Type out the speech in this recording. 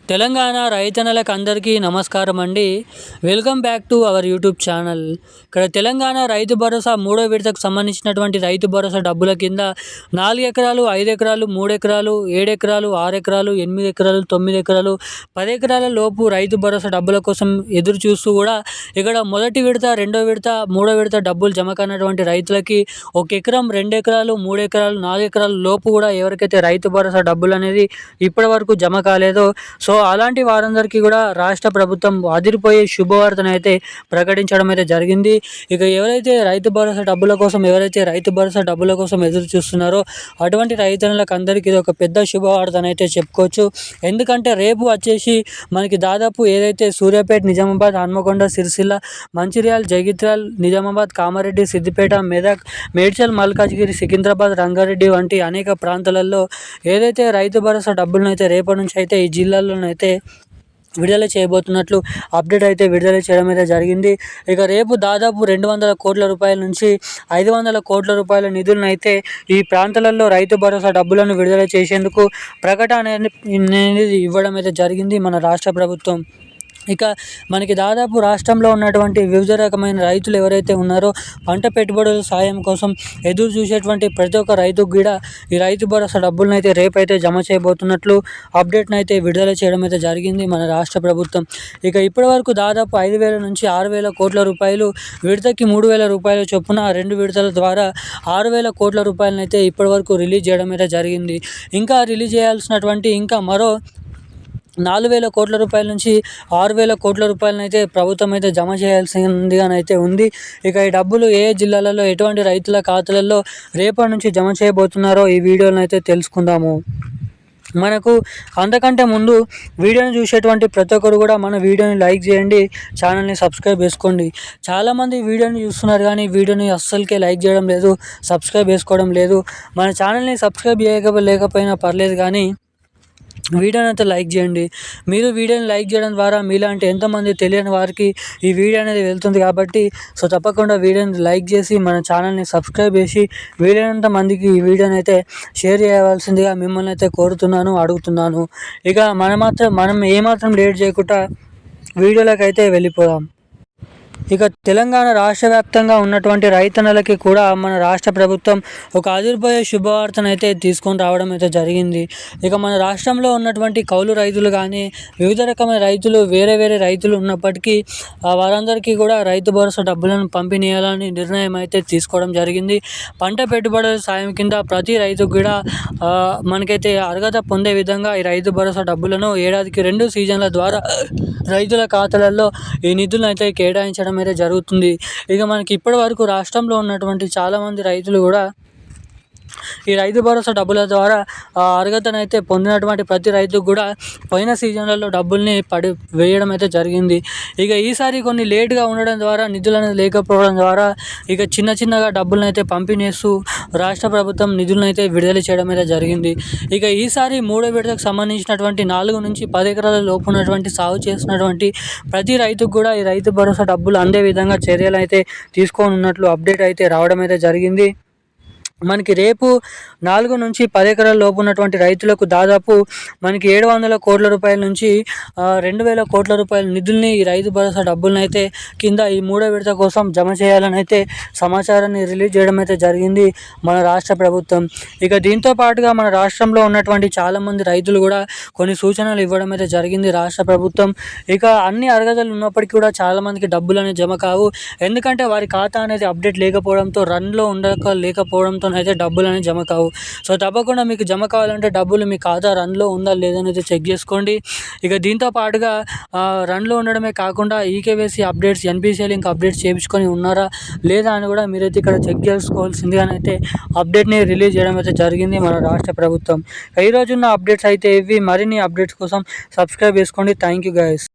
తెలంగాణ రైతన్నలకు అందరికీ నమస్కారం అండి. Welcome back to our YouTube channel. ఇక్కడ తెలంగాణ రైతు భరోసా మూడో విడతకు సంబంధించినటువంటి రైతు భరోసా డబ్బుల కింద 4 ఎకరాలు, 5 ఎకరాలు, 3 ఎకరాలు, 7 ఎకరాలు, 6 ఎకరాలు, 8 ఎకరాలు, 9 ఎకరాలు, 10 ఎకరాల లోపు రైతు భరోసా డబ్బుల కోసం ఎదురు చూస్తూ కూడా ఇక్కడ మొదటి విడత, రెండో విడత, మూడో విడత డబ్బులు జమ కానటువంటి రైతులకి 1 ఎకరం, 2 ఎకరాలు, 3 ఎకరాలు, 4 ఎకరాల లోపు కూడా ఎవరికైతే రైతు భరోసా డబ్బులు అనేది ఇప్పటి వరకు జమ కాలేదో సో అలాంటి వారందరికీ కూడా రాష్ట్ర ప్రభుత్వం అదిరిపోయే శుభవార్తను అయితే ప్రకటించడం అయితే జరిగింది. ఇక ఎవరైతే రైతు భరోసా డబ్బుల కోసం ఎదురు చూస్తున్నారో అటువంటి రైతన్నులకు అందరికీ ఇది ఒక పెద్ద శుభవార్త అని అయితే చెప్పుకోవచ్చు. ఎందుకంటే రేపు వచ్చేసి మనకి దాదాపు ఏదైతే సూర్యాపేట, నిజామాబాద్, హన్మకొండ, సిరిసిల్ల, మంచిర్యాల, జగిత్యాల, నిజామాబాద్, కామారెడ్డి, సిద్దిపేట, మెదక్, మేడ్చల్, మల్కాజ్గిరి, సికింద్రాబాద్, రంగారెడ్డి వంటి అనేక ప్రాంతాలలో ఏదైతే రైతు భరోసా డబ్బులను అయితే రేపటి నుంచి అయితే ఈ జిల్లాల్లో అయితే విడుదల చేయబోతున్నట్లు అప్డేట్ అయితే విడుదల చేయడం అయితే జరిగింది. ఇక రేపు దాదాపు 200 కోట్ల రూపాయల నుంచి 500 కోట్ల రూపాయల నిధులను అయితే ఈ ప్రాంతాలలో రైతు భరోసా డబ్బులను విడుదల చేసేందుకు ప్రకటన అనేది ఇవ్వడం అయితే జరిగింది మన రాష్ట్ర ప్రభుత్వం. ఇక మనకి దాదాపు రాష్ట్రంలో ఉన్నటువంటి వివిధ రకమైన రైతులు ఎవరైతే ఉన్నారో పంట పెట్టుబడుల సాయం కోసం ఎదురు చూసేటువంటి ప్రతి ఒక్క రైతుకు కూడా ఈ రైతు భరోసా డబ్బులను అయితే రేపైతే జమ చేయబోతున్నట్లు అప్డేట్ను అయితే విడుదల చేయడం అయితే జరిగింది మన రాష్ట్ర ప్రభుత్వం. ఇక ఇప్పటి వరకు దాదాపు 5,000 నుంచి 6,000 కోట్ల రూపాయలు, విడతకి 3,000 రూపాయల చొప్పున 2 విడతల ద్వారా 6,000 కోట్ల రూపాయలను అయితే ఇప్పటి వరకు రిలీజ్ చేయడం అయితే జరిగింది. ఇంకా రిలీజ్ చేయాల్సినటువంటి ఇంకా మరో 4,000 కోట్ల రూపాయల నుంచి 6,000 కోట్ల రూపాయలను అయితే ప్రభుత్వం అయితే జమ చేయాల్సిందిగానైతే ఉంది. ఇక ఈ డబ్బులు ఏ జిల్లాలలో ఎటువంటి రైతుల ఖాతాలలో రేపటి నుంచి జమ చేయబోతున్నారో ఈ వీడియోలను అయితే తెలుసుకుందాము. మనకు అంతకంటే ముందు వీడియోని చూసేటువంటి ప్రతి ఒక్కరు కూడా మన వీడియోని లైక్ చేయండి, ఛానల్ని సబ్స్క్రైబ్ చేసుకోండి. చాలామంది వీడియోని చూస్తున్నారు కానీ వీడియోని అస్సలకే లైక్ చేయడం లేదు, సబ్స్క్రైబ్ చేసుకోవడం లేదు. మన ఛానల్ని సబ్స్క్రైబ్ లేకపోయినా పర్లేదు కానీ వీడియోని అయితే లైక్ చేయండి. మీరు వీడియోని లైక్ చేయడం ద్వారా మీలాంటి ఎంతోమంది తెలియని వారికి ఈ వీడియో అనేది వెళ్తుంది కాబట్టి సో తప్పకుండా వీడియోని లైక్ చేసి మన ఛానల్ని సబ్స్క్రైబ్ చేసి వీలైనంత మందికి ఈ వీడియోని అయితే షేర్ చేయవలసిందిగా మిమ్మల్ని అయితే కోరుతున్నాను, అడుగుతున్నాను. ఇక మనం ఏమాత్రం లేట్ చేయకుండా వీడియోలోకి అయితే వెళ్ళిపోదాం. ఇక తెలంగాణ రాష్ట్ర వ్యాప్తంగా ఉన్నటువంటి రైతన్నలకి కూడా మన రాష్ట్ర ప్రభుత్వం ఒక అదిరిపోయే శుభవార్తను అయితే తీసుకొని రావడం అయితే జరిగింది. ఇక మన రాష్ట్రంలో ఉన్నటువంటి కౌలు రైతులు కానీ వివిధ రకమైన రైతులు వేరే రైతులు ఉన్నప్పటికీ వారందరికీ కూడా రైతు భరోసా డబ్బులను పంపిణీయాలని నిర్ణయం అయితే తీసుకోవడం జరిగింది. పంట పెట్టుబడుల సాయం కింద ప్రతి రైతుకు కూడా మనకైతే అర్హత పొందే విధంగా ఈ రైతు భరోసా డబ్బులను ఏడాదికి 2 సీజన్ల ద్వారా రైతుల ఖాతాలలో ఈ నిధులను అయితే కేటాయించడం అయితే జరుగుతుంది. ఇక మనకి ఇప్పటి వరకు రాష్ట్రంలో ఉన్నటువంటి చాలామంది రైతులు కూడా ఈ రైతు భరోసా డబ్బుల ద్వారా అర్హతనైతే పొందినటువంటి ప్రతి రైతుకు కూడా పోయిన సీజన్లలో డబ్బుల్ని వేయడం అయితే జరిగింది. ఇక ఈసారి కొన్ని లేట్గా ఉండడం ద్వారా నిధులు అనేది లేకపోవడం ద్వారా ఇక చిన్నగా డబ్బులను అయితే పంపిణీస్తూ రాష్ట్ర ప్రభుత్వం నిధులను అయితే విడుదల చేయడం అయితే జరిగింది. ఇక ఈసారి మూడో విడతకు సంబంధించినటువంటి 4 నుంచి 10 ఎకరాల లోపు ఉన్నటువంటి సాగు చేసినటువంటి ప్రతి రైతుకు కూడా ఈ రైతు భరోసా డబ్బులు అందే విధంగా చర్యలు అయితే తీసుకోనున్నట్లు అప్డేట్ అయితే రావడం అయితే జరిగింది. మనకి రేపు 4 నుంచి 10 ఎకరాల లోపు ఉన్నటువంటి రైతులకు దాదాపు మనకి 700 కోట్ల రూపాయల నుంచి 2,000 కోట్ల రూపాయల నిధుల్ని ఈ రైతు భరోసా డబ్బులను అయితే కింద ఈ మూడో విడత కోసం జమ చేయాలని అయితే సమాచారాన్ని రిలీజ్ చేయడం అయితే జరిగింది మన రాష్ట్ర ప్రభుత్వం. ఇక దీంతో పాటుగా మన రాష్ట్రంలో ఉన్నటువంటి చాలామంది రైతులు కూడా కొన్ని సూచనలు ఇవ్వడం అయితే జరిగింది రాష్ట్ర ప్రభుత్వం. ఇక అన్ని అర్హతలు ఉన్నప్పటికీ కూడా చాలామందికి డబ్బులు అనేది జమ కావు. ఎందుకంటే వారి ఖాతా అనేది అప్డేట్ లేకపోవడంతో రన్లో లేకపోవడంతో అయితే డబ్బులు అనేది జమ కావు. సో తప్పకుండా మీకు జమ కావాలంటే డబ్బులు మీ ఖాతా రన్లో ఉందా లేదని అయితే చెక్ చేసుకోండి. ఇక దీంతో పాటుగా రన్లో ఉండడమే కాకుండా eKYC updates, NPCI link updates చేయించుకొని ఉన్నారా లేదా అని కూడా మీరైతే ఇక్కడ చెక్ చేసుకోవాల్సిందిగానైతే అప్డేట్ని రిలీజ్ చేయడం అయితే జరిగింది మన రాష్ట్ర ప్రభుత్వం. ఈ రోజున్న అప్డేట్స్ అయితే ఇవి. మరిన్ని అప్డేట్స్ కోసం సబ్స్క్రైబ్ చేసుకోండి. Thank you guys.